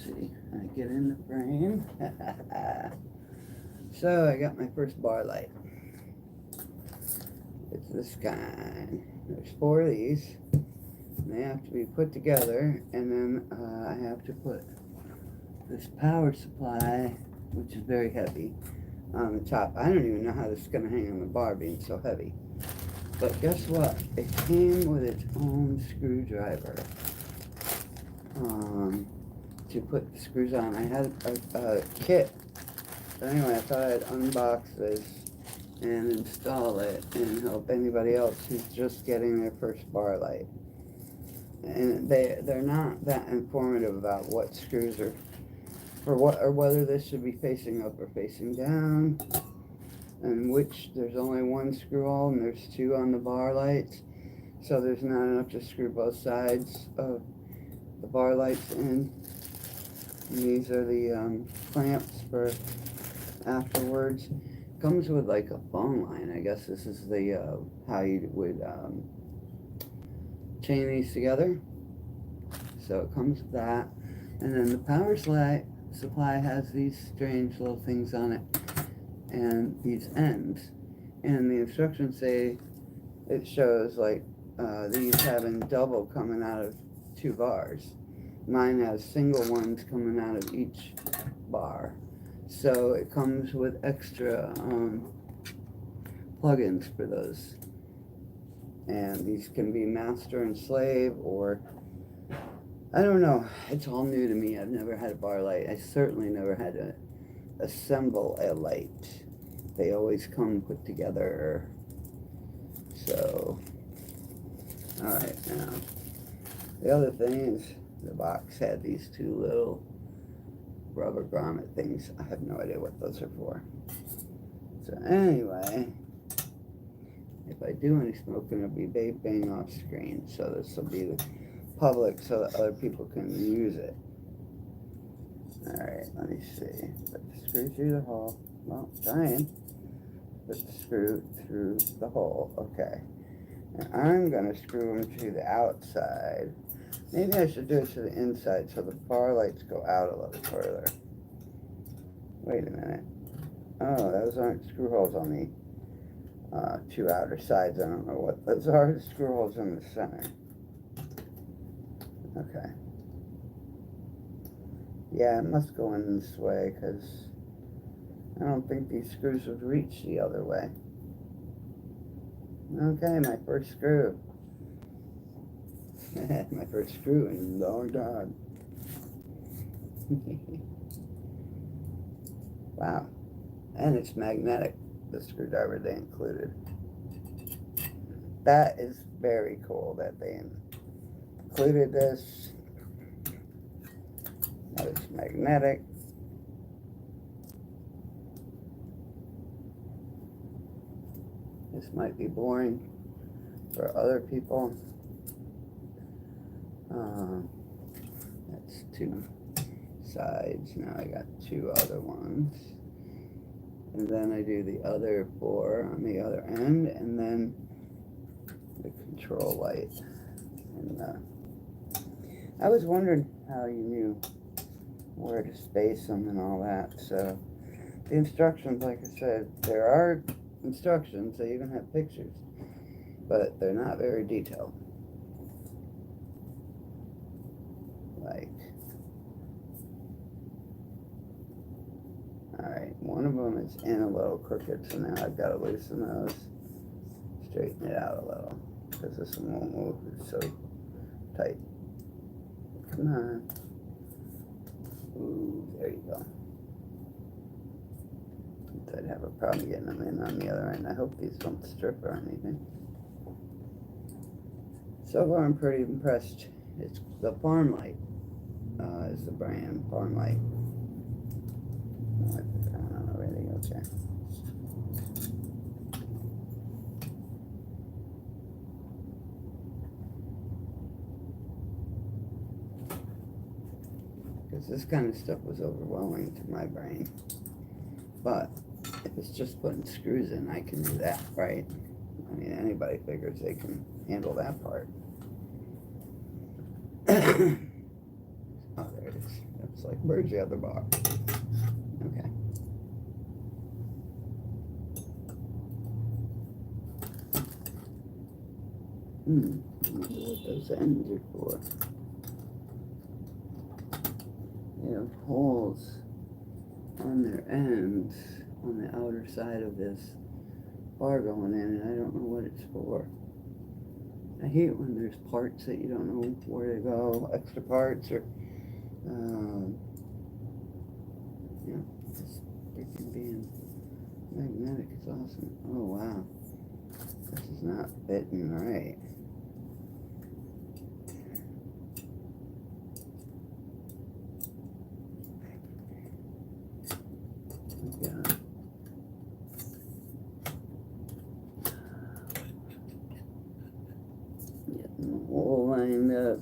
see. I get in the frame. So I got my first bar light. It's this kind. There's 4 of these. And they have to be put together, and then I have to put this power supply, which is very heavy, on the top. I don't even know how this is going to hang on the bar being so heavy. But guess what? It came with its own screwdriver to put the screws on. I had a kit. But anyway, I thought I'd unbox this and install it and help anybody else who's just getting their first bar light. And they're not that informative about what screws are for what, or whether this should be facing up or facing down, and which there's only 1 screw hole and there's 2 on the bar lights, so there's not enough to screw both sides of the bar lights in. And these are the clamps for afterwards. Comes with like a phone line. I guess this is the how you would chain these together. So it comes with that, and then the power supply has these strange little things on it and these ends, and the instructions say it shows like these having double coming out of 2 bars. Mine has single ones coming out of each bar, so it comes with extra plugins for those. And these can be master and slave, or I don't know. It's all new to me. I've never had a bar light. I certainly never had to assemble a light. They always come put together. So, alright, now the other thing is the box had these 2 little rubber grommet things. I have no idea what those are for. So anyway, if I do any smoking, it'll be vaping off screen. So this will be the public so that other people can use it. Alright, let me see. Put the screw through the hole. Well, trying. Put the screw through the hole. Okay. And I'm going to screw them to the outside. Maybe I should do it to the inside so the bar lights go out a little further. Wait a minute. Oh, those aren't screw holes on the 2 outer sides. I don't know what those are. The screw holes in the center. Okay. Yeah, it must go in this way because I don't think these screws would reach the other way. Okay, my first screw. My first screw in a long time. Wow. And it's magnetic, the screwdriver they included. That is very cool that they included this. That it's magnetic. This might be boring for other people. That's 2 sides. Now I got 2 other ones. And then I do the other 4 on the other end, and then the control light. And I was wondering how you knew where to space them and all that. So the instructions, like I said, there are instructions. They even have pictures, but they're not very detailed. Like, alright, one of them is in a little crooked, so now I've got to loosen those, straighten it out a little, because this one won't move, it's so tight. Come on. Ooh, there you go. I'd have a problem getting them in on the other end. I hope these don't strip or anything. So far I'm pretty impressed. It's the farmlite is the brand, farmlite. I put that one on already, okay. Because this kind of stuff was overwhelming to my brain. But if it's just putting screws in, I can do that, right? I mean, anybody figures they can handle that part. Oh, there it is. That's like like, where's the other bar? Okay. I wonder what those ends are for. They have holes on their ends on the outer side of this bar going in, and I don't know what it's for. I hate when there's parts that you don't know where to go, extra parts, or yeah, this freaking being magnetic is awesome. Oh wow, this is not fitting right. Yeah. Getting the hole lined up.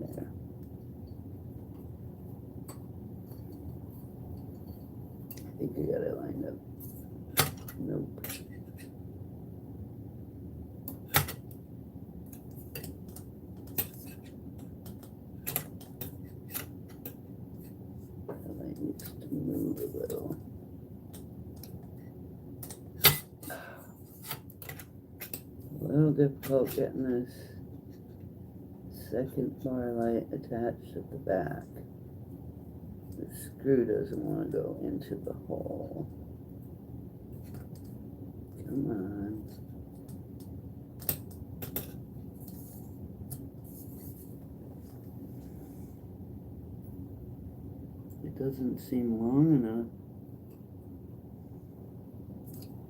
There. I think I got it lined up. Nope. That needs to move a little. A little difficult getting this second bar light attached at the back. The screw doesn't want to go into the hole. Come on. It doesn't seem long enough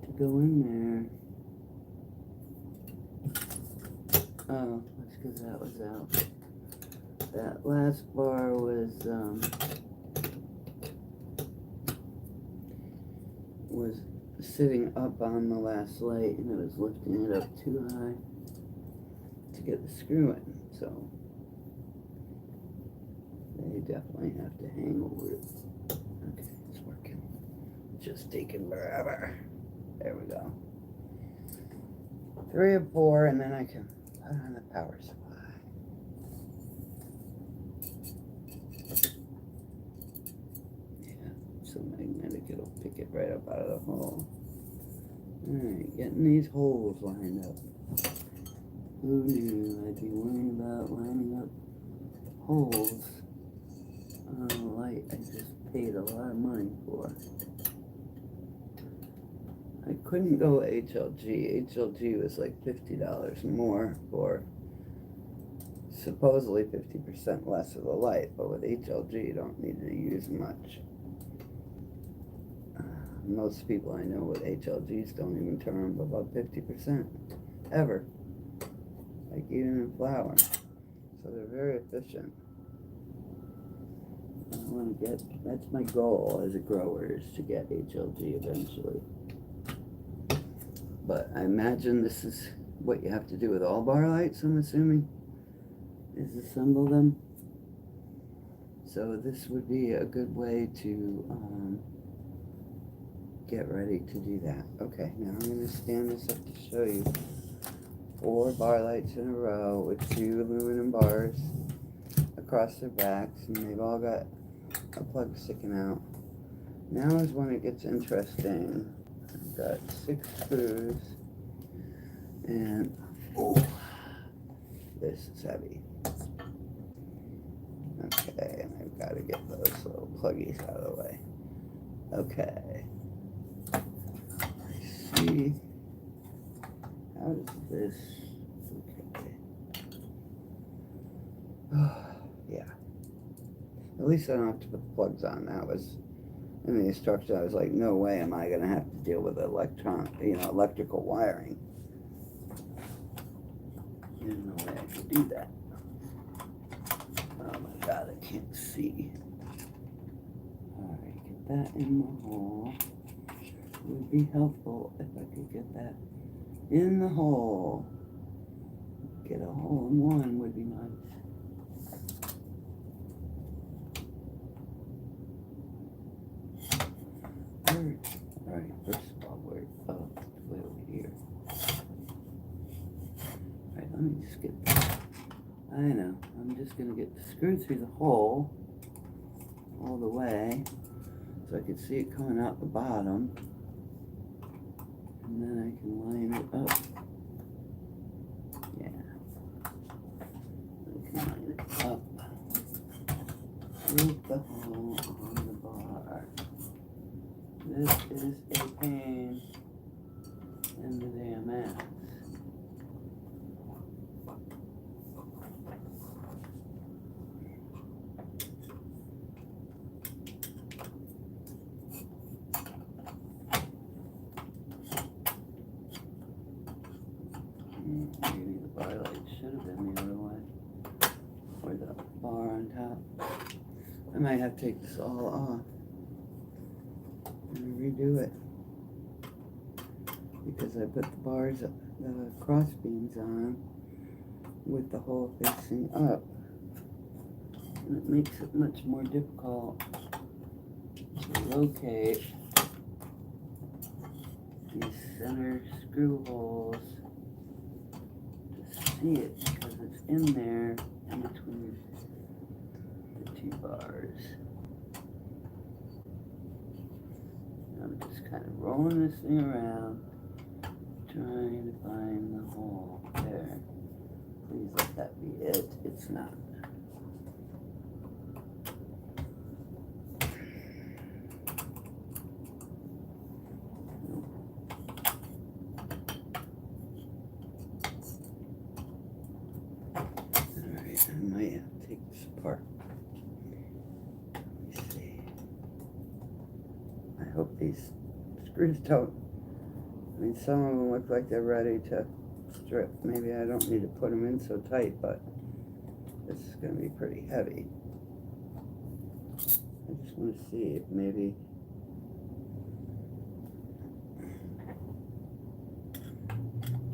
to go in there. Oh, that's because that was out. That last bar was sitting up on the last light, and it was lifting it up too high to get the screw in, so they definitely have to hang over it. Okay, it's working. Just taking forever. There we go. 3 of 4, and then I can put on the power supply. Yeah, so magnetic it'll pick it right up out of the hole. Alright, getting these holes lined up. Who knew I'd be worrying about lining up holes on a light I just paid a lot of money for. I couldn't go HLG. HLG was like $50 more for supposedly 50% less of the light, but with HLG you don't need to use much. Most people I know with HLGs don't even turn them above 50%, ever. Like even in flour. So they're very efficient. I want to get, that's my goal as a grower, is to get HLG eventually. But I imagine this is what you have to do with all bar lights, I'm assuming, is assemble them. So this would be a good way to get ready to do that. Okay, now I'm going to stand this up to show you 4 bar lights in a row with 2 aluminum bars across their backs, and they've all got a plug sticking out. Now is when it gets interesting. I've got 6 screws, and oh, this is heavy. Okay, and I've got to get those little pluggies out of the way. Okay. See, how does this, okay. Yeah. At least I don't have to put the plugs on. That was, in the instruction, I was like, no way am I going to have to deal with electrical wiring. There's no way I can do that. Oh my God, I can't see. Alright, get that in the hole. It would be helpful if I could get that in the hole. Get a hole in one would be nice. Alright, first of all, way over here. Alright, let me just get that. I know. I'm just going to get the screw through the hole all the way so I can see it coming out the bottom. And then I can line it up. Yeah. I can line it up with the hole on the bar. This is a pain in the damn ass. Maybe the bar light should have been the other way. Or the bar on top. I might have to take this all off and redo it. Because I put the bars, the cross beams on with the hole facing up. And it makes it much more difficult to locate these center screw holes to see it because it's in there in between the two bars. I'm just kind of rolling this thing around, trying to find the hole. There. Please let that be it. It's not. Alright, I might have to take this apart. Let me see. I hope these screws don't. I mean, some of them look like they're ready to strip. Maybe I don't need to put them in so tight, but this is going to be pretty heavy. I just want to see if maybe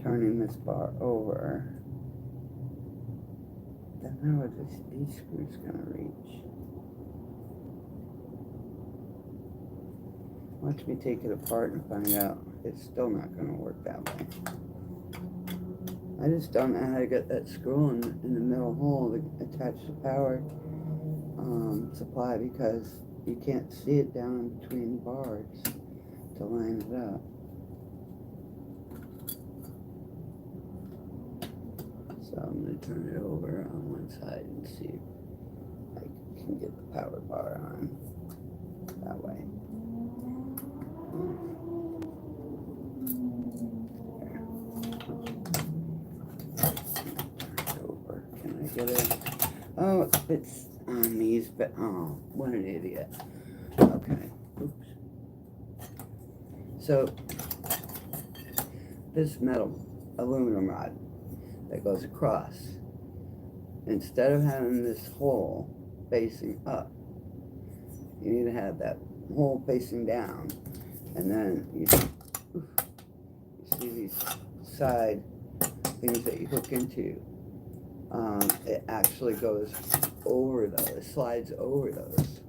turning this bar over, then how are these screws going to reach? Watch me take it apart and find out. It's still not going to work that way. I just don't know how to get that screw in the middle hole to attach the power supply because you can't see it down between the bars to line it up. So I'm going to turn it over on one side and see if I can get the power bar on that way. Get it. Oh, it fits on these, but oh, what an idiot. Okay. Oops. So, this metal aluminum rod that goes across, instead of having this hole facing up, you need to have that hole facing down, and then you see these side things that you hook into. It actually goes over those, slides over those.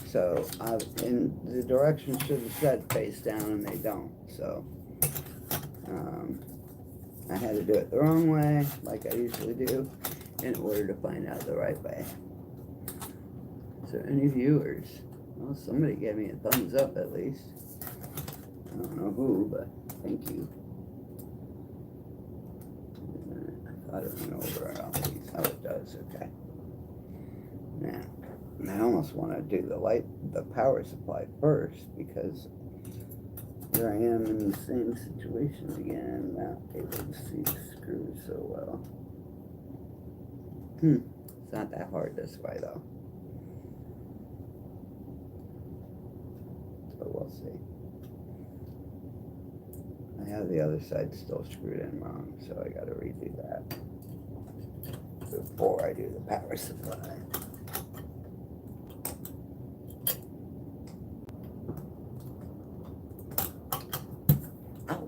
So, in the direction should have said face down, and they don't. So, I had to do it the wrong way, like I usually do, in order to find out the right way. Is there any viewers? Well, somebody gave me a thumbs up at least. I don't know who, but thank you. I don't know over all these, how it does, okay. Now, I almost want to do the power supply first, because here I am in the same situation again, not able to see the screws so well. It's not that hard this way, though. So we'll see. I have the other side still screwed in wrong, so I gotta redo that before I do the power supply. Ow!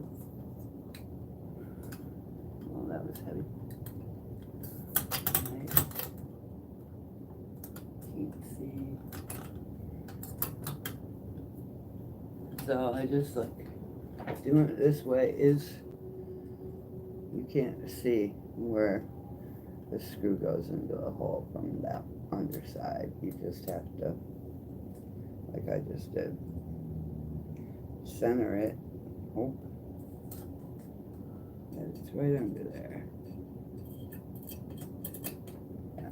Well, that was heavy. Right. Can't see. So I just doing it this way is, you can't see where the screw goes into the hole from that underside. You just have to, like I just did, center it. Oh, and it's right under there. Yeah.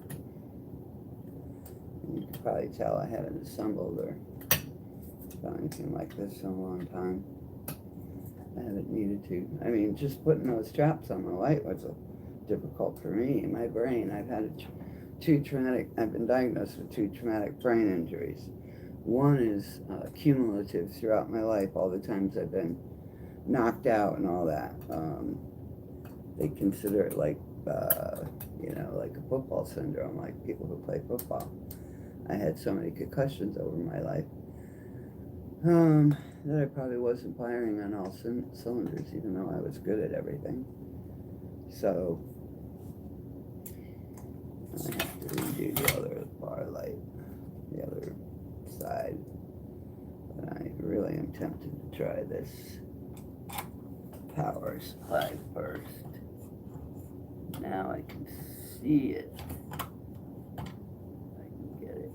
And you can probably tell I haven't assembled or done anything like this in a long time. I haven't needed to. I mean, just putting those straps on the light was difficult for me. In my brain, I've had I've been diagnosed with 2 traumatic brain injuries. One is cumulative throughout my life, all the times I've been knocked out and all that. They consider it like, like a football syndrome, like people who play football. I had so many concussions over my life that I probably wasn't firing on all cylinders, even though I was good at everything. So I have to redo the other bar light, the other side. But I really am tempted to try this power supply first. Now I can see it. I can get it.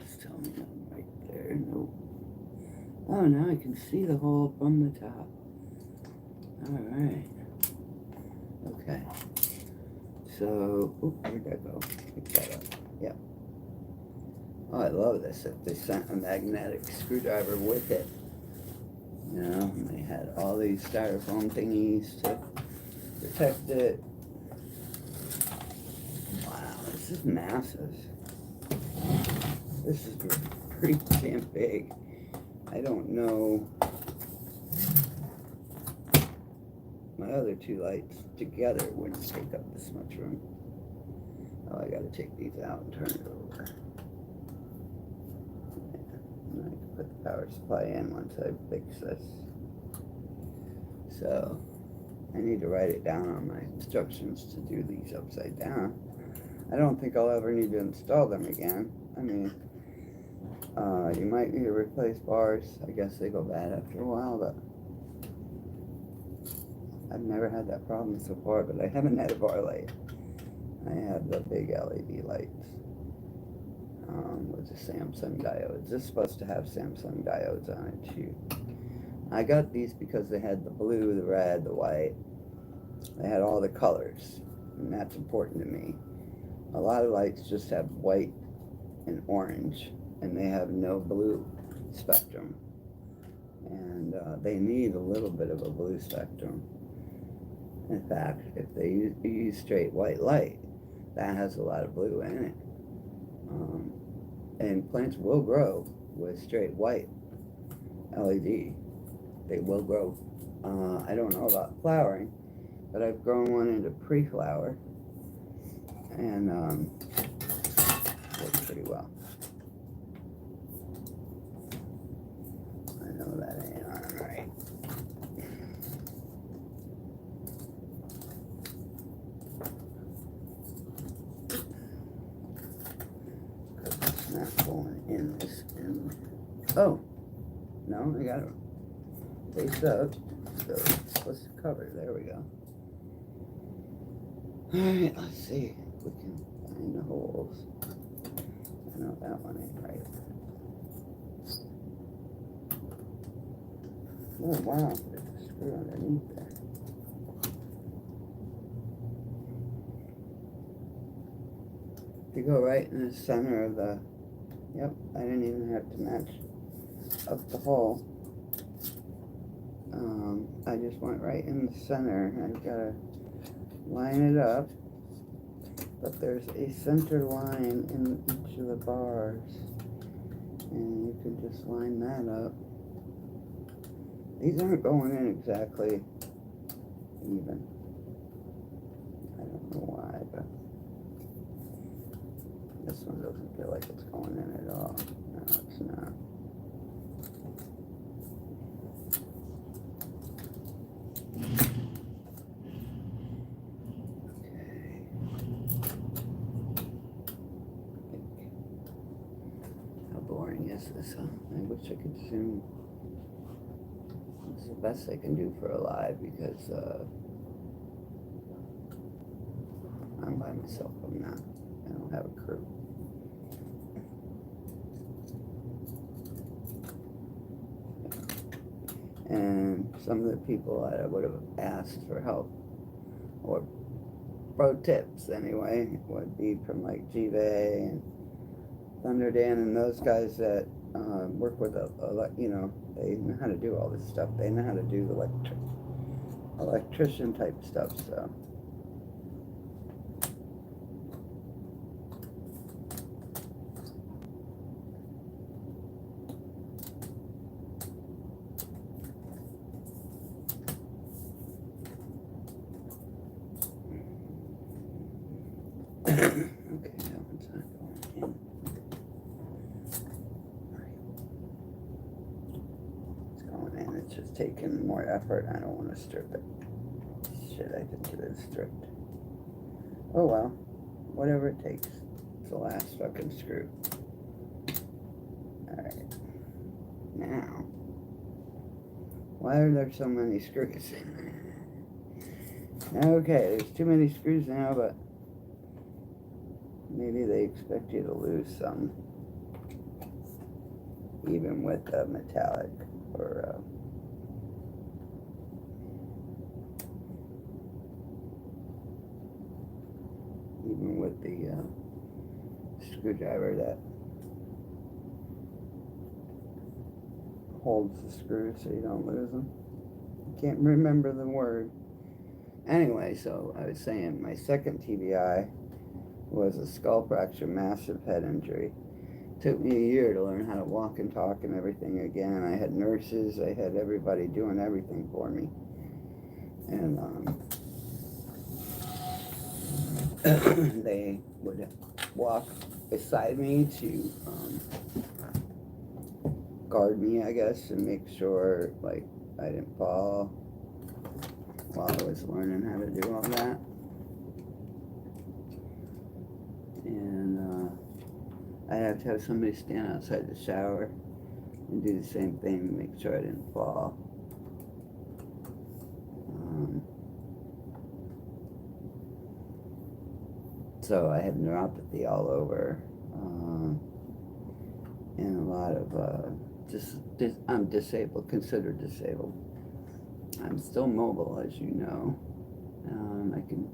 Just tell me I'm right there. Nope. Oh, now I can see the hole from the top. Alright. Okay. So, where'd that go? Pick that up. Yep. Oh, I love this. If they sent a magnetic screwdriver with it. You know, and they had all these styrofoam thingies to protect it. Wow, this is massive. This is pretty damn big. I don't know. My other 2 lights together wouldn't take up this much room. Oh, I gotta take these out and turn it over. And I can put the power supply in once I fix this. So, I need to write it down on my instructions to do these upside down. I don't think I'll ever need to install them again. I mean, you might need to replace bars. I guess they go bad after a while, but I've never had that problem so far, but I haven't had a bar light. I have the big LED lights with the Samsung diodes. This is supposed to have Samsung diodes on it too. I got these because they had the blue, the red, the white. They had all the colors, and that's important to me. A lot of lights just have white and orange, and they have no blue spectrum. And they need a little bit of a blue spectrum. In fact, if they use straight white light, that has a lot of blue in it. And plants will grow with straight white LED. They will grow. I don't know about flowering, but I've grown one into pre-flower, and works pretty well. I know that ain't on right. It's not going in this end. Oh, no, I got it face up, so it's supposed to cover. There we go. Alright, let's see if we can find the holes. I know that one ain't right. Oh wow, there's a screw underneath there. You go right in the center of the, yep, I didn't even have to match up the hole. I just went right in the center. I've got to line it up, but there's a center line in each of the bars, and you can just line that up. These aren't going in exactly even. I don't know why, but this one doesn't feel like it's going in at all. No, it's not. How boring is this, huh? I wish I could zoom. Let's see. best I can do for a live because I'm by myself. I don't have a crew. And some of the people that I would have asked for help or pro tips anyway would be from like Jive and Thunder Dan and those guys that work with you know, they know how to do all this stuff. They know how to do electrician type stuff. So. Okay, that one's not going in. It's going in. It's just taking more effort. I don't want to strip it. Shit, I think it is stripped. Oh well. Whatever it takes. It's the last fucking screw. Alright. Now. Why are there so many screws? Okay, there's too many screws now, but maybe they expect you to lose some, even with metallic or even with the screwdriver that holds the screws so you don't lose them. I can't remember the word. Anyway, so I was saying my second TBI was a skull fracture, massive head injury. It took me a year to learn how to walk and talk and everything again. I had nurses, I had everybody doing everything for me. And they would walk beside me to guard me, I guess, and make sure like I didn't fall while I was learning how to do all that. And I'd have to have somebody stand outside the shower and do the same thing to make sure I didn't fall. So I had neuropathy all over, and a lot of I'm disabled, considered disabled. I'm still mobile, as you know. I can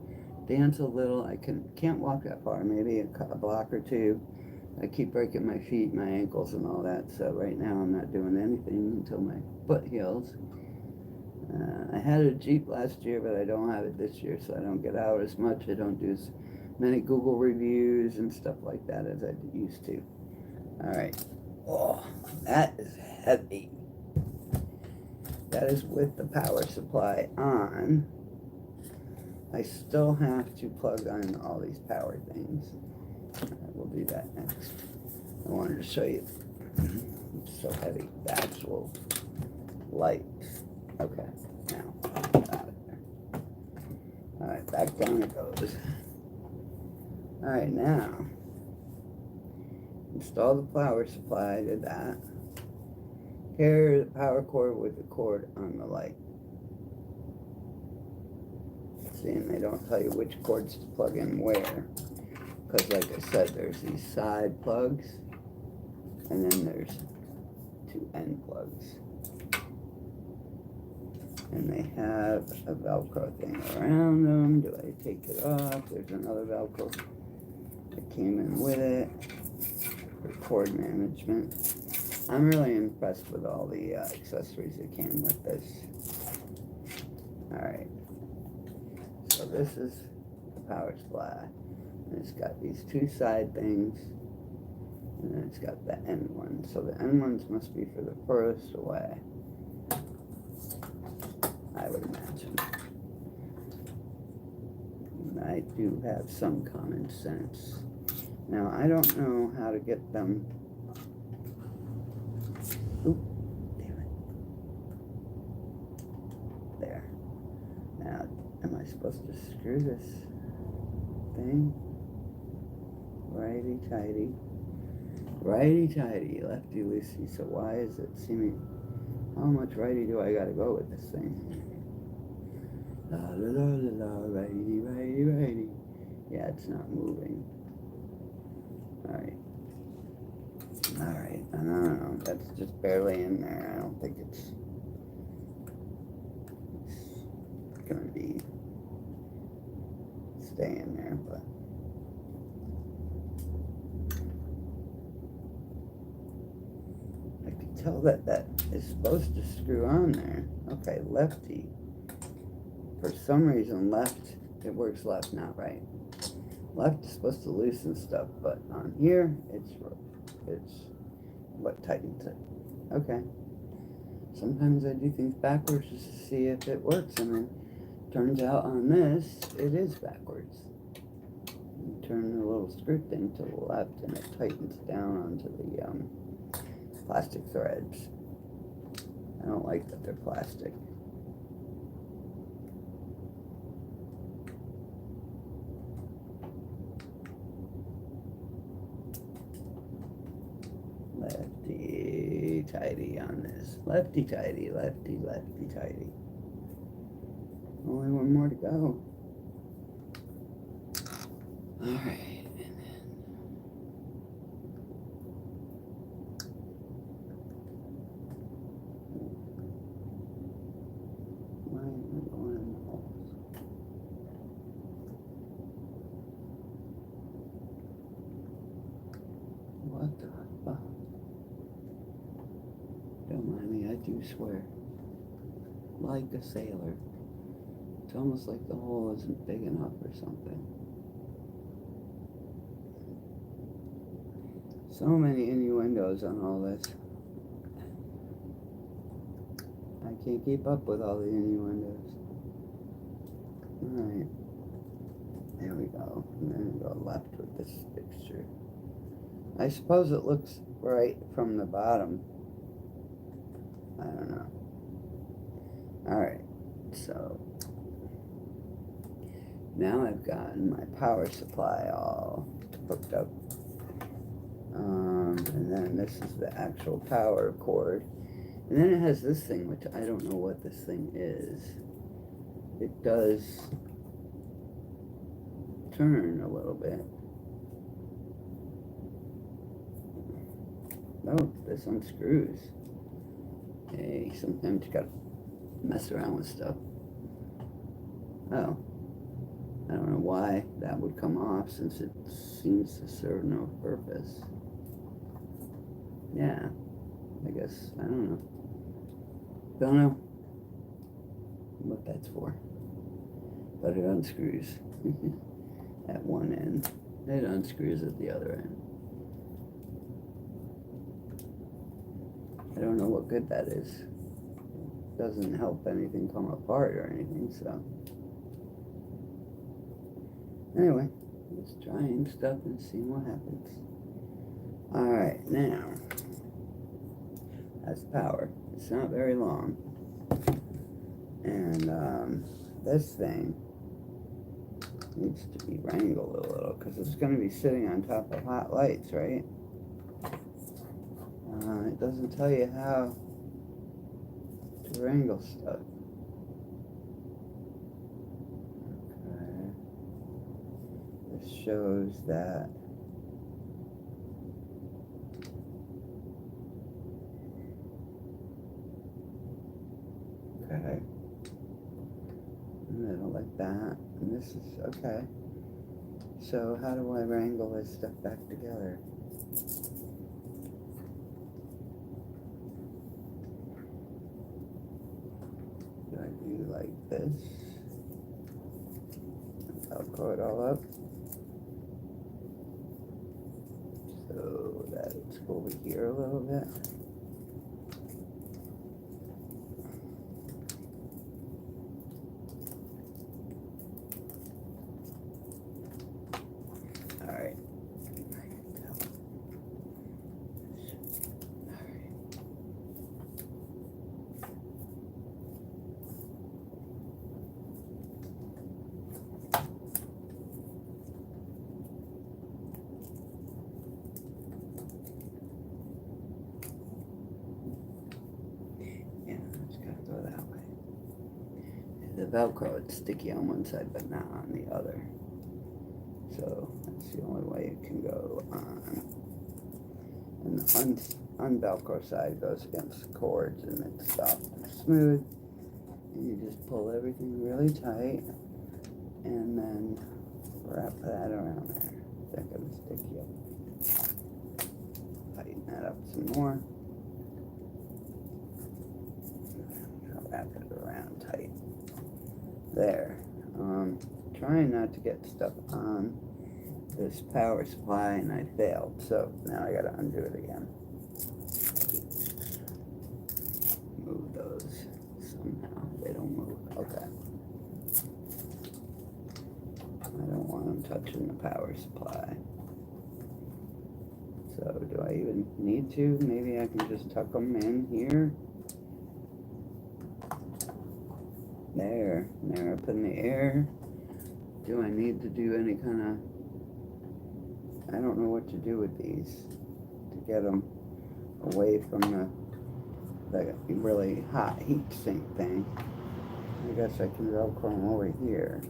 dance a little. I can't walk that far, maybe a block or two. I keep breaking my feet, my ankles, and all that. So right now I'm not doing anything until my foot heals. I had a Jeep last year, but I don't have it this year, so I don't get out as much. I don't do as many Google reviews and stuff like that as I used to. All right. Oh, that is heavy. That is with the power supply on. I still have to plug on all these power things. We'll do that next. I wanted to show you. It's so heavy. The actual light. Okay, now out of there. All right, back down it goes. All right, now install the power supply. I did that. Here, the power cord with the cord on the light. See, and they don't tell you which cords to plug in where. Because like I said, there's these side plugs, and then there's two end plugs. And they have a Velcro thing around them. Do I take it off? There's another Velcro that came in with it for cord management. I'm really impressed with all the accessories that came with this. Alright. So this is the power supply. And it's got these two side things. And then it's got the end ones. So the end ones must be for the furthest away, I would imagine. And I do have some common sense. Now, I don't know how to get them. Oop, damn it. There. Now, am I supposed to screw this thing? Righty-tighty. Righty-tighty, lefty-loosey. So why is it seeming How much righty do I gotta go with this thing? La la la la la, righty, righty, righty. Yeah, it's not moving. Alright. Alright, I don't know. That's just barely in there. I don't think it's gonna be staying there, but I can tell that that is supposed to screw on there. Okay, lefty. For some reason, left, it works left, not right. Left is supposed to loosen stuff, but on here, it's what tightens it. Okay. Sometimes I do things backwards just to see if it works, and then turns out on this, it is backwards. You turn the little screw thing to the left, and it tightens down onto the plastic threads. I don't like that they're plastic. Lefty tighty on this. Lefty tighty, lefty, lefty tighty. Only one more to go. Alright, and then why am I going in the holes? What the fuck? Don't mind me, I do swear. Like a sailor. It's almost like the hole isn't big enough or something. So many innuendos on all this. I can't keep up with all the innuendos. Alright. There we go. And then we go left with this fixture. I suppose it looks right from the bottom. I don't know. Alright, so now I've gotten my power supply all hooked up. And then this is the actual power cord. And then it has this thing, which I don't know what this thing is. It does turn a little bit. Oh, this unscrews. Hey, sometimes you gotta mess around with stuff. Oh. I don't know why that would come off, since it seems to serve no purpose. Yeah. I guess, I don't know. Don't know what that's for. But it unscrews at one end. It unscrews at the other end. I don't know what good that is. Doesn't help anything come apart or anything, so. Anyway, just trying stuff and seeing what happens. Alright, now. That's power. It's not very long. And this thing needs to be wrangled a little, because it's going to be sitting on top of hot lights, right? It doesn't tell you how to wrangle stuff. Okay. This shows that okay. Middle like that. And this is okay. So how do I wrangle this stuff back together? Do I do like this? Velcro it all up. So that it's over here a little bit. Alright. Velcro, it's sticky on one side but not on the other. So that's the only way it can go on. And the un-Velcro side goes against the cords and it's soft and smooth. And you just pull everything really tight and then wrap that around there. They're going to stick you up. Tighten that up some more. Wrap it around tight. There. Trying not to get stuff on this power supply and I failed. So now I got to undo it again. Move those somehow. They don't move. Okay. I don't want them touching the power supply. So do I even need to? Maybe I can just tuck them in here. There. They're up in the air. Do I need to do any kind of... I don't know what to do with these to get them away from the really hot heat sink thing. I guess I can Velcro them over here.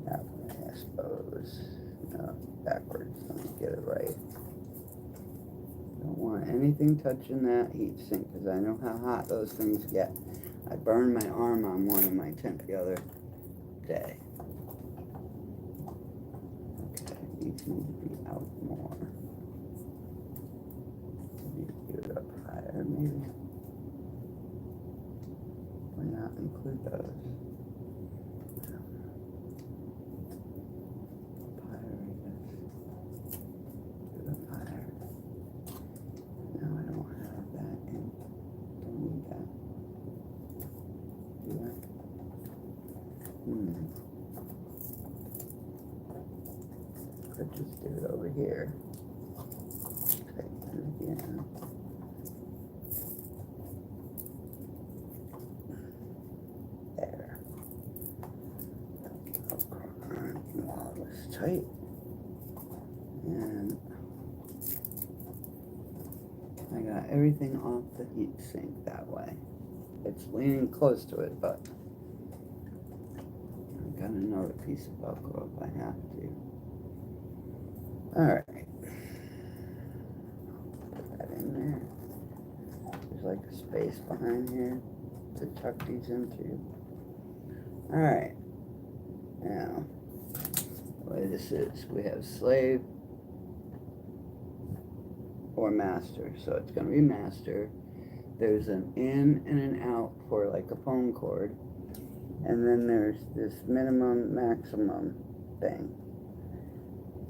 That way, I suppose. No, backwards. Let me get it right. Don't want anything touching that heat sink because I know how hot those things get. I burned my arm on one in my tent the other day. Okay, these need to be out more. Need to get it up higher, maybe. Why not include those? Up higher, I guess. Get up higher. No, I don't have that in. Don't need that. Do I? Could just do it over here. Tighten it again. There. Wow, it's tight. And I got everything off the heat sink that way. It's leaning close to it, but I've got another piece of Velcro if I have to. Alright. Put that in there. There's like a space behind here to tuck these into. Alright. Now, the way this is, we have slave or master. So it's going to be master. There's an in and an out for like a phone cord. And then there's this minimum, maximum thing.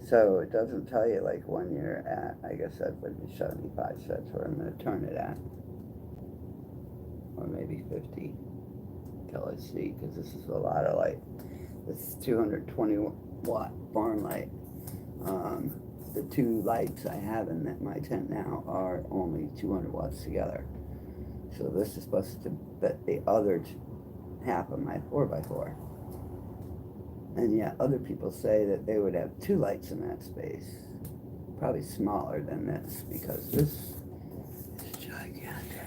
So it doesn't tell you like when you're at, I guess that would be 75, so that's where I'm going to turn it at. Or maybe 50, till I see, because this is a lot of light. This is 220 watt farmlite. The two lights I have in my tent now are only 200 watts together. So this is supposed to fit the other half of my 4x4. And yet other people say that they would have two lights in that space. Probably smaller than this because this is gigantic.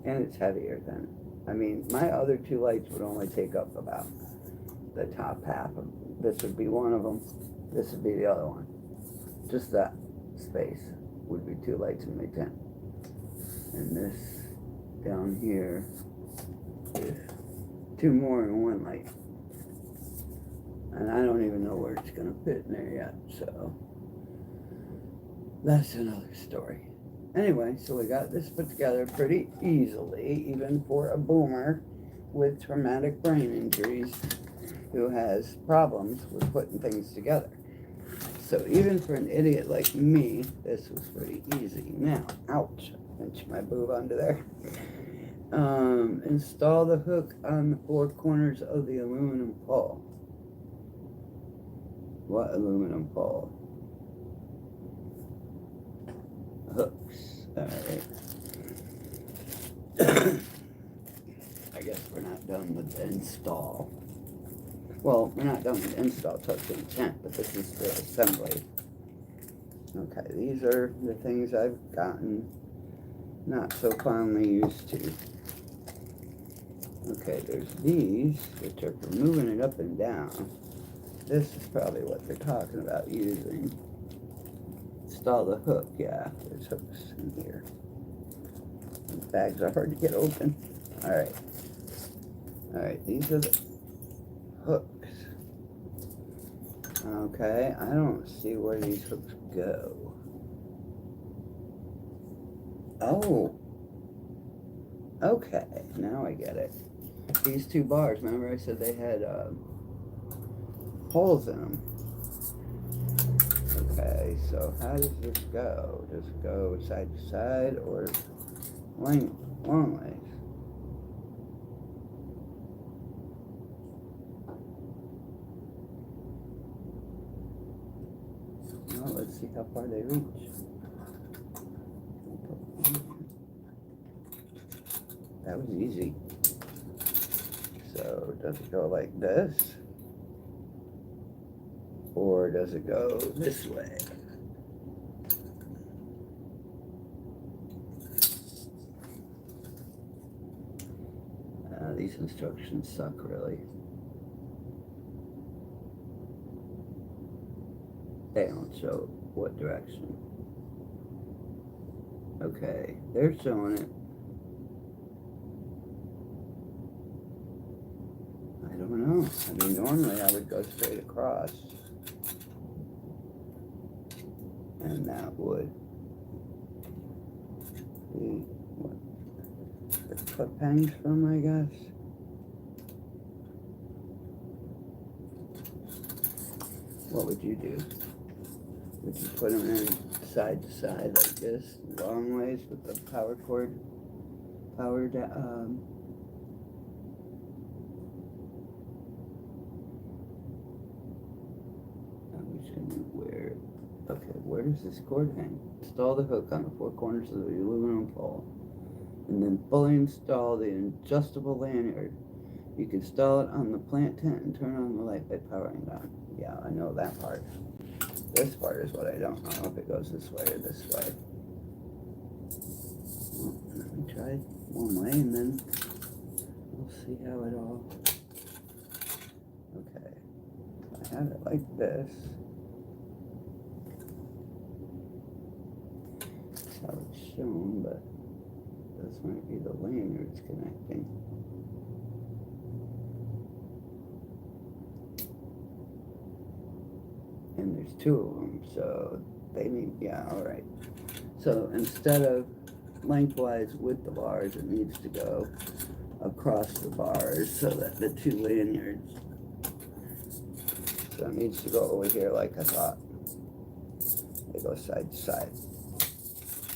And it's heavier than, I mean, my other two lights would only take up about the top half of, this would be one of them, this would be the other one. Just that space would be two lights in my tent. And this down here is two more and one light. And I don't even know where it's going to fit in there yet, so that's another story. Anyway, so we got this put together pretty easily, even for a boomer with traumatic brain injuries who has problems with putting things together. So even for an idiot like me, this was pretty easy. Now, ouch, pinch my boob under there. Install the hook on the four corners of the aluminum pole. What aluminum pole? Hooks. Alright. I guess we're not done with the install. Well, we're not done with the install till it's in tent, but this is the assembly. Okay, these are the things I've gotten not so fondly used to. Okay, there's these, which are for moving it up and down. This is probably what they're talking about using. Install the hook, yeah, there's hooks in here. These bags are hard to get open. Alright. Alright, these are the hooks. Okay, I don't see where these hooks go. Oh. Okay, now I get it. These two bars, remember I said they had holes in them. Okay, so how does this go? Does it go side to side or long ways? Well, let's see how far they reach. That was easy. So does it go like this? Or does it go this way? These instructions suck, really. They don't show what direction. Okay, they're showing it. I don't know. I mean, normally I would go straight across. And that would be what the clip hangs from, I guess. What would you do? Would you put them in side to side like this, long ways with the power cord, powered, I'm just gonna where, okay, where does this cord hang? Install the hook on the four corners of the aluminum pole, and then fully install the adjustable lanyard. You can install it on the plant tent and turn on the light by powering it on. Yeah, I know that part. This part is what I don't know, if it goes this way or this way. Well, let me try one way and then we'll see how it all... Okay, I have it like this. That's how it's shown, but this might be the lanyards connecting. And there's two of them, so they need, yeah, alright. So instead of lengthwise with the bars, it needs to go across the bars so that the two lanyards, so it needs to go over here like I thought. They go side to side,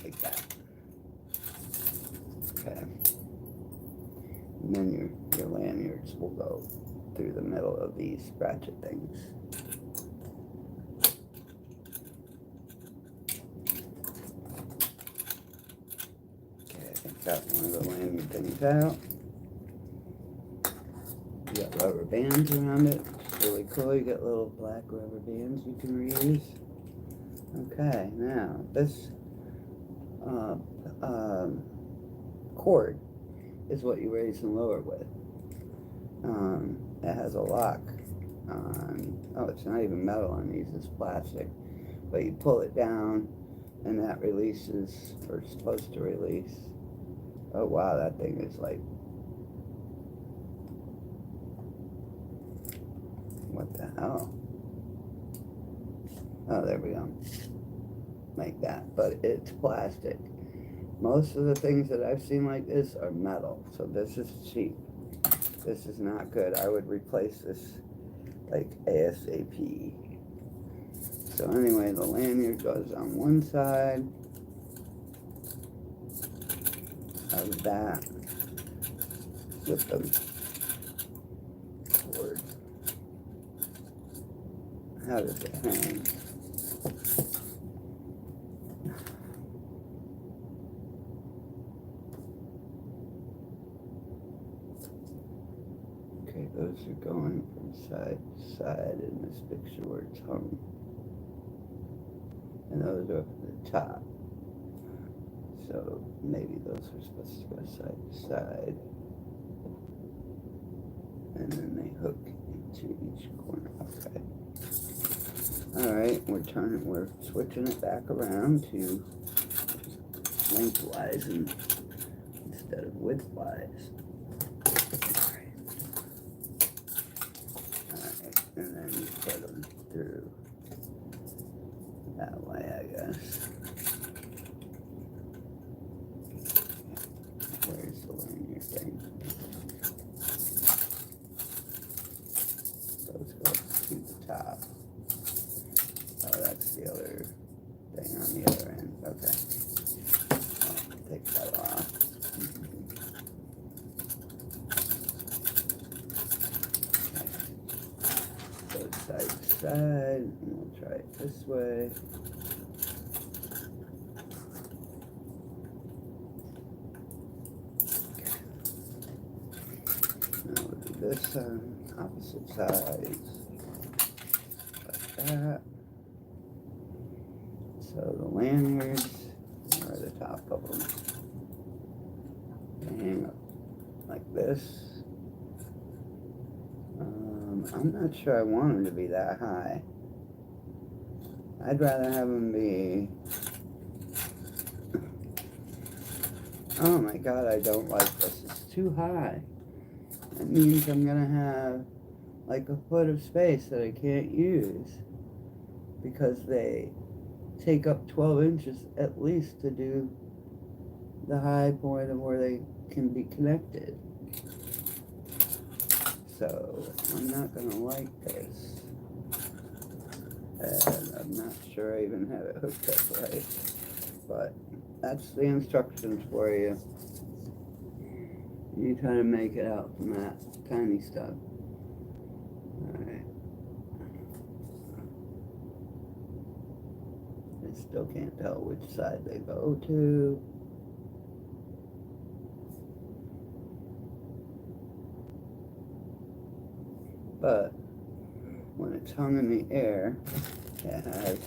like that. Okay. And then your lanyards will go through the middle of these ratchet things. Got one of the lanyard things out. You got rubber bands around it. It's really cool. You got little black rubber bands you can reuse. Okay, now this cord is what you raise and lower with. It has a lock on, oh, it's not even metal on these, it's plastic. But you pull it down and that releases, or it's supposed to release. Oh wow, that thing is like, what the hell? Oh, there we go. Like that, but it's plastic. Most of the things that I've seen like this are metal, so this is cheap. This is not good. I would replace this like ASAP. So anyway, the lanyard goes on one side of that with the cord. How does it hang? Okay, those are going from side to side in this picture where it's hung. And those are up at the top. So maybe those are supposed to go side to side. and then they hook into each corner. Okay. Alright, we're switching it back around to lengthwise instead of widthwise. Alright, and then you put them through that way, I guess. Where's the lanyard thing? Those go to the top. Oh, that's the other thing on the other end. Okay. I'll take that off. Okay. Go side to side, and we'll try it this way. Now we'll do this side, opposite sides, like that. So the lanyards are the top of them. They hang up like this. I'm not sure I want them to be that high. I'd rather have them be... Oh my god, I don't like this. It's too high. That means I'm gonna have like a foot of space that I can't use because they take up 12 inches at least to do the high point of where they can be connected. So I'm not gonna like this, and I'm not sure I even have it hooked up right, but that's the instructions for you. You try to make it out from that tiny stuff. Alright. I still can't tell which side they go to. But when it's hung in the air, it has,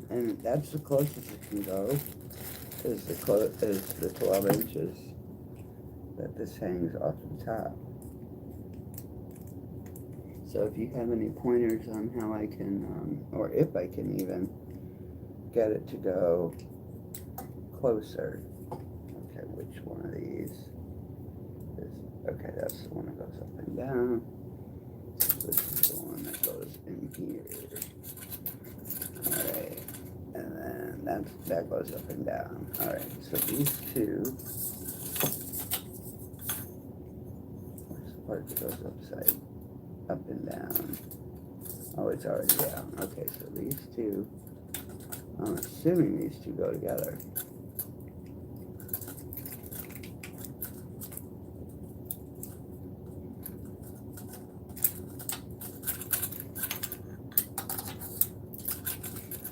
and that's the closest it can go, is the 12 inches that this hangs off the top. So if you have any pointers on how I can, or if I can even get it to go closer. Okay, which one of these is, okay, that's the one that goes up and down. So this is the one that goes in here. Alright, and then that goes up and down. Alright, so these two, where's the part that goes up and down? Oh, it's already down. Okay, so these two, I'm assuming these two go together.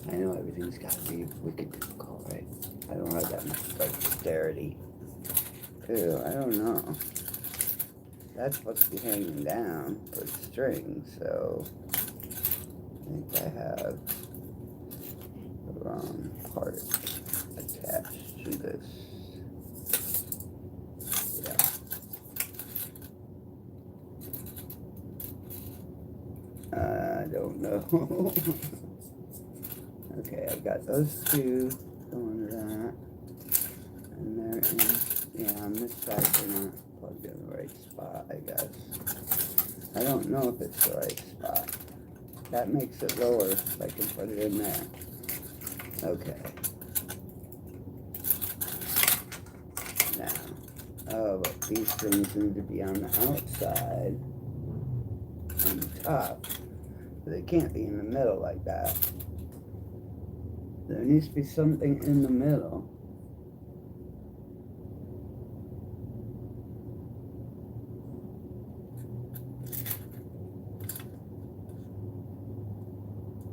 I know everything's got to be wicked difficult, right? I don't have that much dexterity. Ew, I don't know. That's supposed to be hanging down for the string, so I think I have the wrong part attached to this. Yeah. I don't know. Okay, I've got those two going to that, and they're in, yeah, on this side they're not plugged in the right spot, I guess. I don't know if it's the right spot. That makes it lower if I can put it in there. Okay. Now, oh, but these things need to be on the outside, on the top. They can't be in the middle like that. There needs to be something in the middle.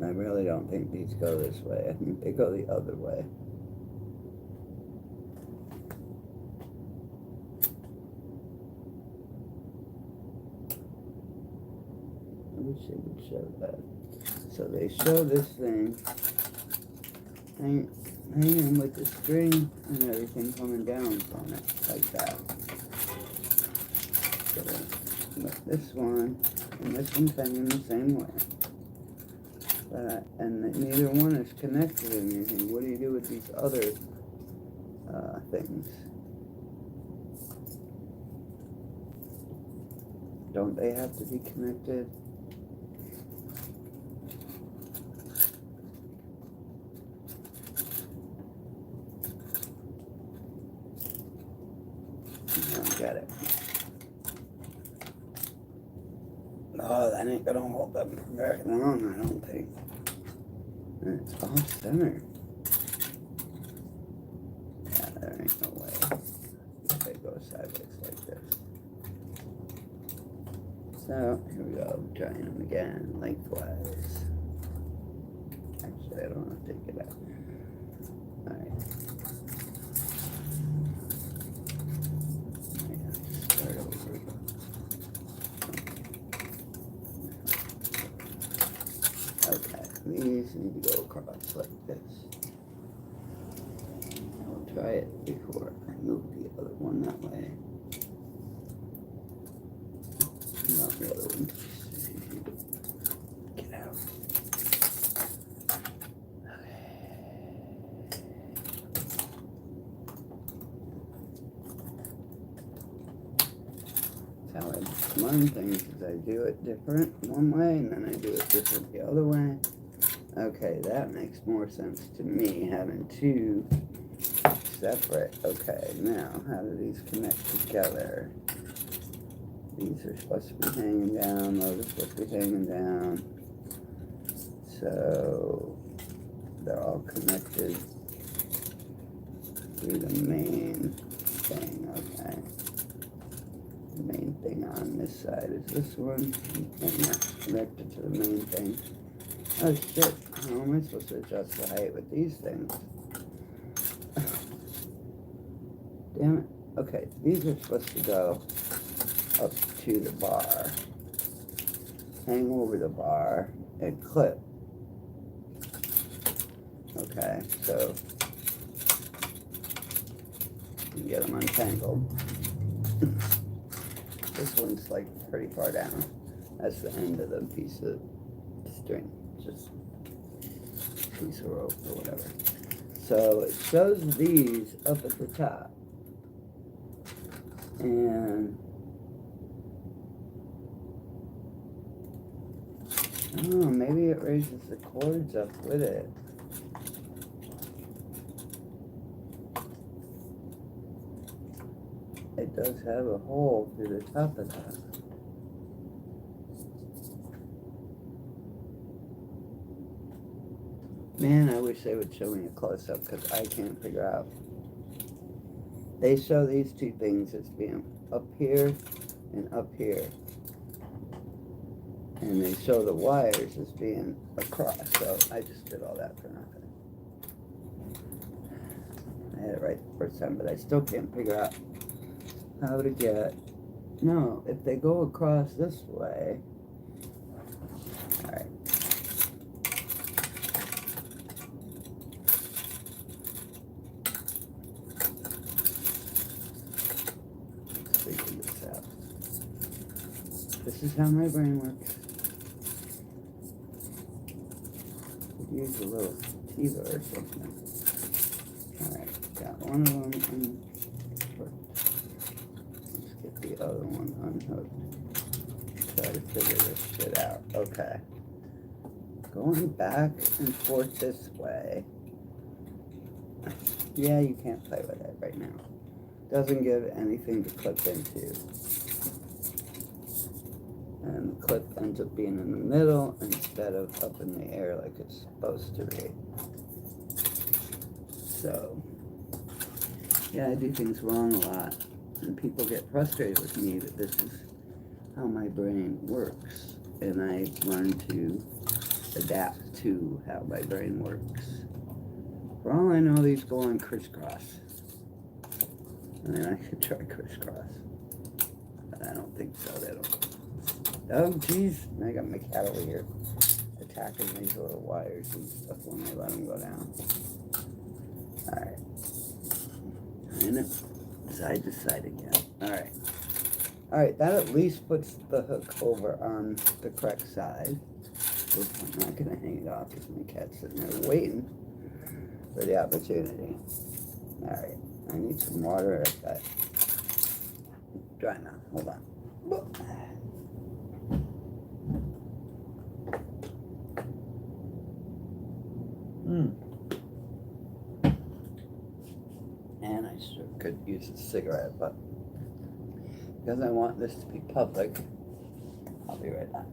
I really don't think these go this way. I think they go the other way. I wish they would show that. So they show this thing hanging with the string and everything coming down from it, like that. But this one and this one's hanging the same way. And neither one is connected to anything. What do you do with these other things? Don't they have to be connected? I don't get it. Oh, that ain't gonna hold up for very long, I don't think. And it's off center. Yeah, there ain't no way. If they go sideways like this. So, here we go, trying them again, lengthwise. Actually, I don't want to take it out. Alright. Start over. Okay, these need to go across like this. I'll try it before I move the other one that way. Not the other one. Get out. Okay. How I learn things is I do it different one way and then I do it different the other way. Okay, that makes more sense to me, having two separate. Okay, now how do these connect together? These are supposed to be hanging down, those are supposed to be hanging down. So they're all connected through the main thing, okay. The main thing on this side is this one, and that's connected to the main thing. Oh shit, how am I supposed to adjust the height with these things? Damn it. Okay, these are supposed to go up to the bar, hang over the bar, and clip. Okay, so you can get them untangled. This one's like pretty far down. That's the end of the piece of string, just a piece of rope or whatever. So it shows these up at the top. And oh, maybe it raises the cords up with it. It does have a hole through the top of that. Man, I wish they would show me a close-up because I can't figure out. They show these two things as being up here and up here. And they show the wires as being across, so I just did all that for nothing. I had it right the first time, but I still can't figure out how to get... No, if they go across this way... Alright. Let's figure this out. This is how my brain works. Use a little sativa or something. Alright, got one of them unhooked. Let's get the other one unhooked. Try to figure this shit out. Okay. Going back and forth this way. Yeah, you can't play with it right now. Doesn't give anything to clip into. And the clip ends up being in the middle instead of up in the air like it's supposed to be. So, yeah, I do things wrong a lot. And people get frustrated with me that this is how my brain works. And I learn to adapt to how my brain works. For all I know, these go on crisscross. And then I could try crisscross. But I don't think so. They don't. Oh, jeez. I got my cat over here attacking these little wires and stuff when I let them go down. Alright. And side to side again. Alright. Alright, that at least puts the hook over on the correct side. Oops, I'm not going to hang it off because my cat's sitting there waiting for the opportunity. Alright, I need some water. I've got dry now. Hold on. And I sure could use a cigarette, but because I want this to be public, I'll be right back.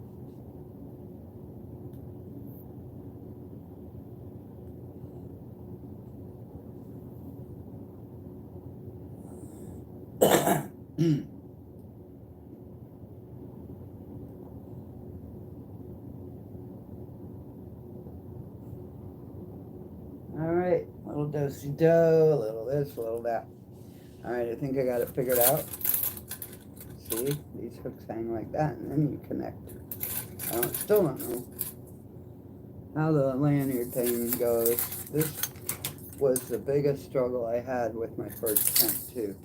Alright, little do-si-do, a little this, a little that. Alright, I think I got it figured out. See, these hooks hang like that, and then you connect. I still don't know how the lanyard thing goes. This was the biggest struggle I had with my first tent, too.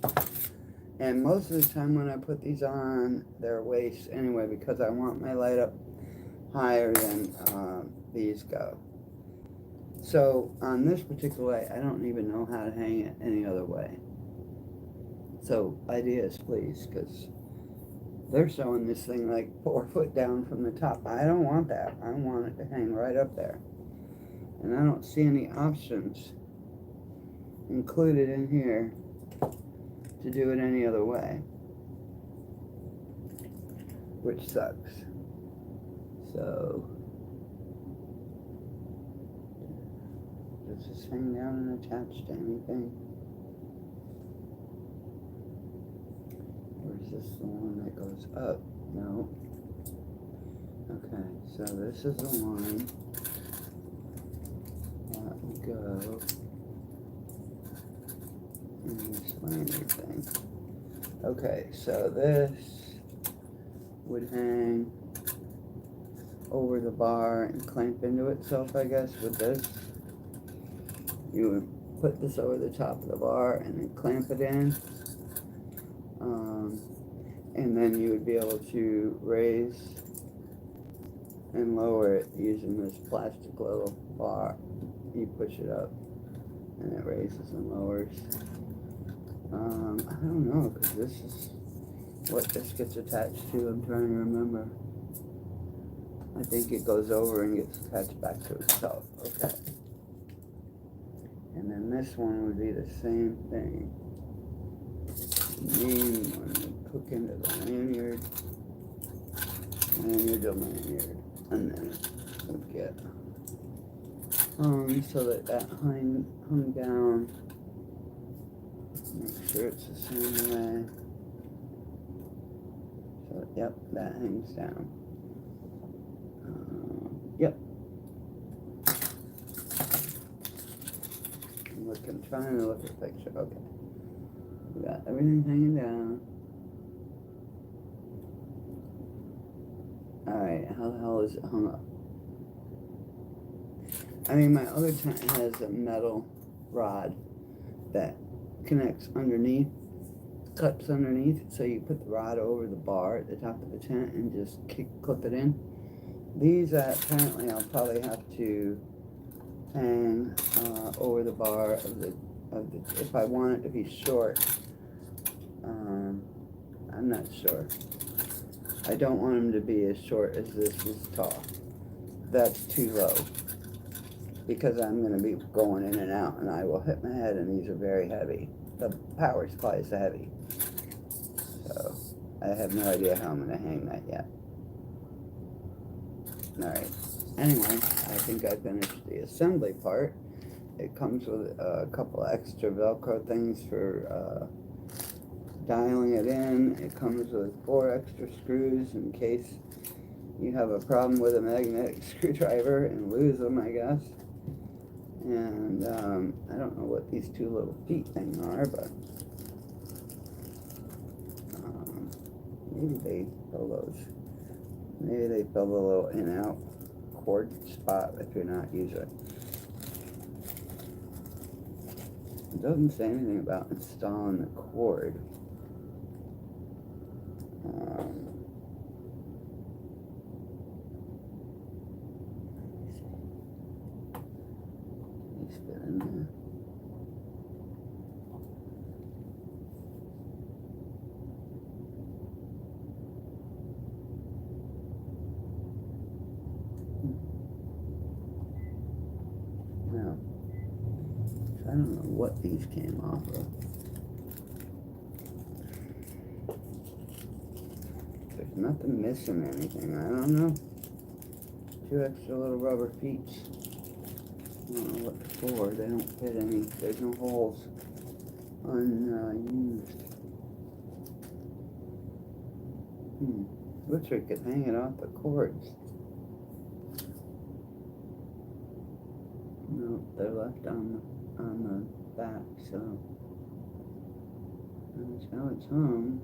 And most of the time when I put these on, they're waist anyway, because I want my light up higher than these go. So on this particular light, I don't even know how to hang it any other way. So ideas, please, because they're showing this thing like 4 foot down from the top. I don't want that. I want it to hang right up there. And I don't see any options included in here to do it any other way, which sucks. So does this hang down and attach to anything? Or is this the one that goes up? No. Okay, so this is the line that will go in this lanyard thing. Okay, so this would hang over the bar and clamp into itself, I guess, with this. You would put this over the top of the bar and then clamp it in. And then you would be able to raise and lower it using this plastic little bar. You push it up and it raises and lowers. I don't know, because this is what this gets attached to. I'm trying to remember. I think it goes over and gets attached back to itself. Okay. And then this one would be the same thing. The main one would hook into the lanyard to lanyard, and then it would get hung so that hung down. Make sure it's the same way. So, yep, that hangs down. Yep. I'm trying to look at the picture. Okay. We got everything hanging down. Alright, how the hell is it hung up? I mean, my other tent has a metal rod that connects underneath, clips underneath, so you put the rod over the bar at the top of the tent and just clip it in. These apparently I'll probably have to hang over the bar of the if I want it to be short. I'm not sure. I don't want them to be as short as this is tall. That's too low, because I'm going to be going in and out and I will hit my head, and these are very heavy. The power supply is heavy. So I have no idea how I'm going to hang that yet. Alright, anyway, I think I finished the assembly part. It comes with a couple extra Velcro things for dialing it in. It comes with 4 extra screws in case you have a problem with a magnetic screwdriver and lose them, I guess. And I don't know what these 2 little feet things are, but maybe they fill those. Maybe they fill the little in and out cord spot if you're not using it. It doesn't say anything about installing the cord. what these came off of. There's nothing missing anything. I don't know. 2 extra little rubber feet. I don't know what for. They don't fit any. There's no holes. Unused. Wish we could hang it off the cords. No, they're left on the back, so that's how it's hung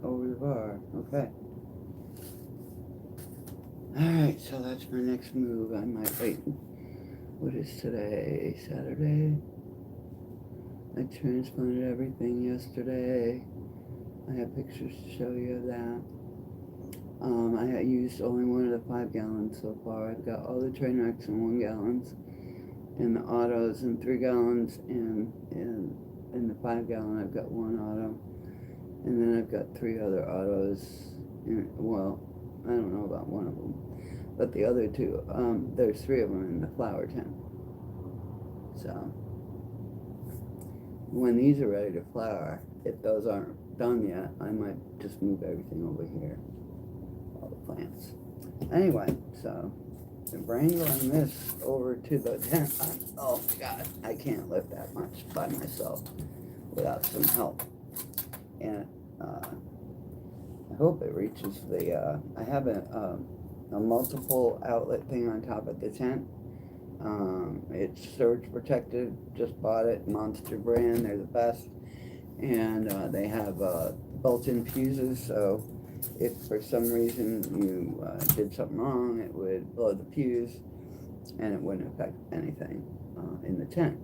over the bar. Okay. Alright, so that's my next move. I might wait. What is today? Saturday? I transplanted everything yesterday. I have pictures to show you of that. I used only one of the 5 gallons so far. I've got all the train wrecks in 1 gallons, and the autos in 3 gallons, and in the 5 gallon I've got 1 auto, and then I've got 3 other autos. Well, I don't know about one of them, but the other 2, there's 3 of them in the flour tent. So when these are ready to flour, if those aren't done yet, I might just move everything over here, all the plants. Anyway, so I'm wrangling this over to the tent. Oh God, I can't lift that much by myself without some help. And I hope it reaches the, I have a multiple outlet thing on top of the tent. It's surge protected, just bought it, Monster brand, they're the best. And they have built-in fuses, so if for some reason you did something wrong, it would blow the fuse and it wouldn't affect anything in the tent.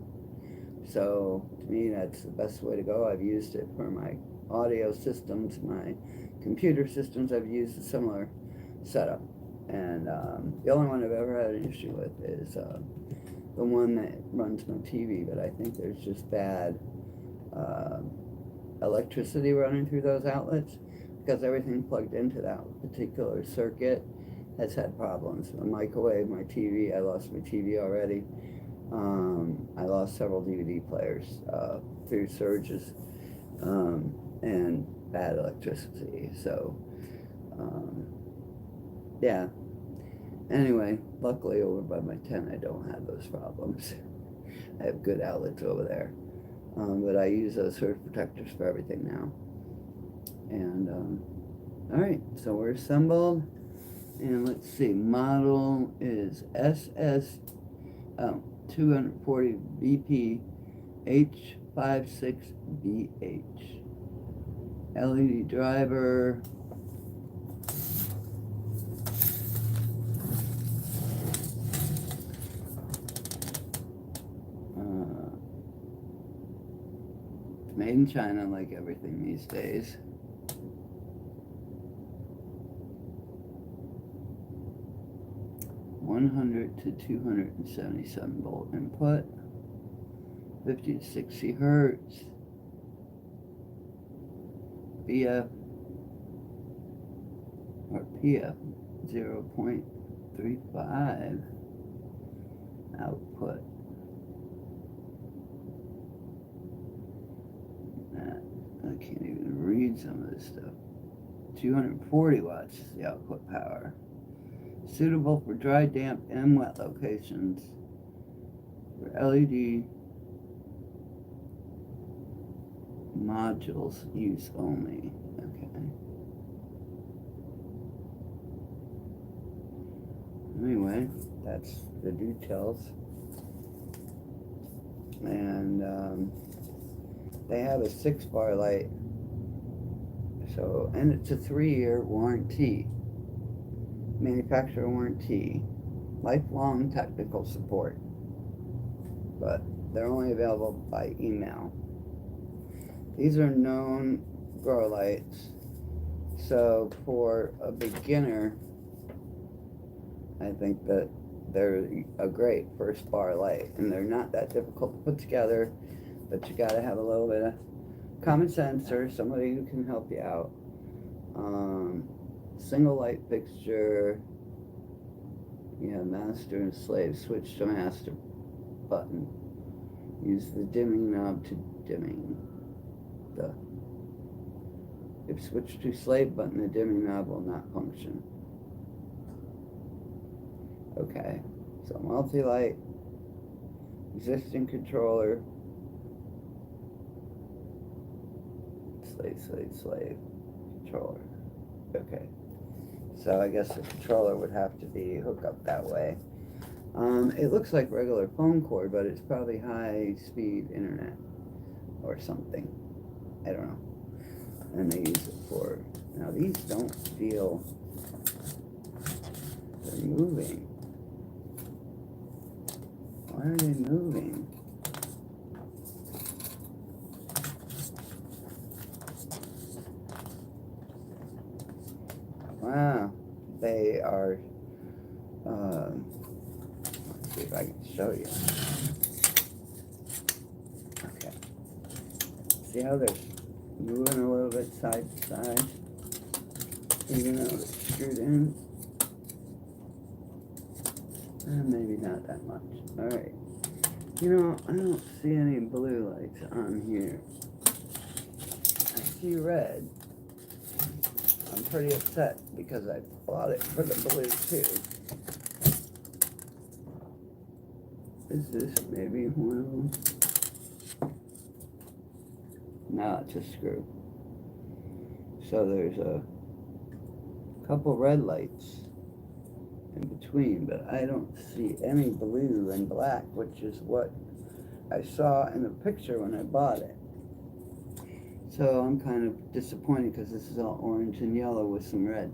So to me, that's the best way to go. I've used it for my audio systems, my computer systems. I've used a similar setup, and the only one I've ever had an issue with is the one that runs my TV, but I think there's just bad electricity running through those outlets, because everything plugged into that particular circuit has had problems. The microwave, my TV, I lost my TV already. I lost several DVD players through surges and bad electricity. So, yeah. Anyway, luckily over by my tent I don't have those problems. I have good outlets over there. But I use those surge protectors for everything now. And, alright, so we're assembled. And let's see, model is SS240 BP H56BH. LED driver. Made in China, like everything these days. (100 to 277 volt input, 50 to 60 hertz, BF or PF 0.35 output. I can't even read some of this stuff. 240 watts is the output power. Suitable for dry, damp, and wet locations. For LED modules use only. Okay. Anyway, that's the details. And they have a 6-bar light. So, and it's a 3-year warranty. Manufacturer warranty. Lifelong technical support. But they're only available by email. These are known grow lights. So for a beginner, I think that they're a great first bar light. And they're not that difficult to put together, but you gotta have a little bit of common sense or somebody who can help you out. Single light fixture. Yeah, master and slave, switch to master. button. Use the dimming knob to dimming the. If switched to slave button, the dimming knob will not function. Okay, so multi-light, existing controller, slave controller. Okay, so I guess the controller would have to be hooked up that way. It looks like regular phone cord, but it's probably high-speed internet or something. I don't know. And they use it for, now these don't feel, they're moving. Why are they moving? Wow, they are, let's see if I can show you. Okay, see how they're moving a little bit side to side, even though it's screwed in? Maybe not that much. Alright, you know, I don't see any blue lights on here. I see red. I'm pretty upset because I bought it for the blue too. Is this maybe one of them? No, it's a screw. So there's a couple red lights in between, but I don't see any blue and black, which is what I saw in the picture when I bought it. So I'm kind of disappointed because this is all orange and yellow with some red,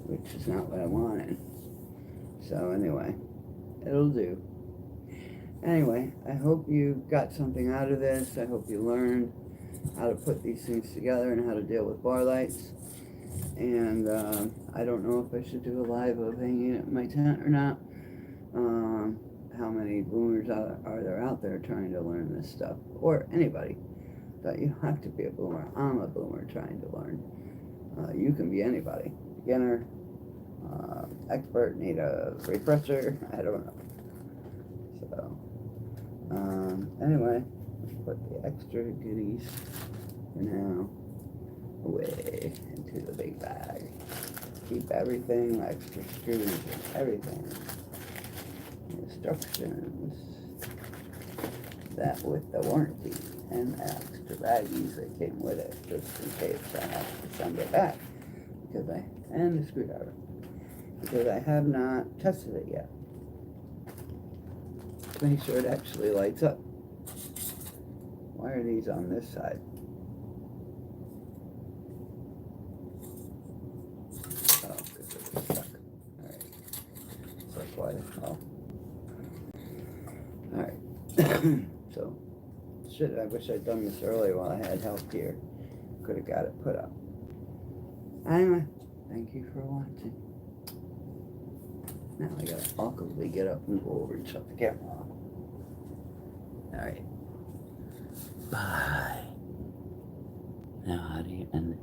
which is not what I wanted. So anyway, it'll do. Anyway, I hope you got something out of this. I hope you learned how to put these things together and how to deal with bar lights. And I don't know if I should do a live of hanging it in my tent or not. How many boomers are there out there trying to learn this stuff? Or anybody. That you have to be a boomer. I'm a boomer trying to learn. You can be anybody. Beginner, expert, need a refresher, I don't know. So, anyway, let's put the extra goodies for now away into the big bag. Keep everything, extra screws and everything. Instructions. That with the warranty and the extra baggies that came with it, just in case I have to send it back. And the screwdriver. Because I have not tested it yet. To make sure it actually lights up. Why are these on this side? Oh, because they're stuck. Alright. So that's why, Alright. So, I wish I'd done this earlier while I had help here. Could have got it put up. Anyway, thank you for watching. Now I gotta awkwardly get up and go over and shut the camera off. Alright. Bye. Now how do you end it?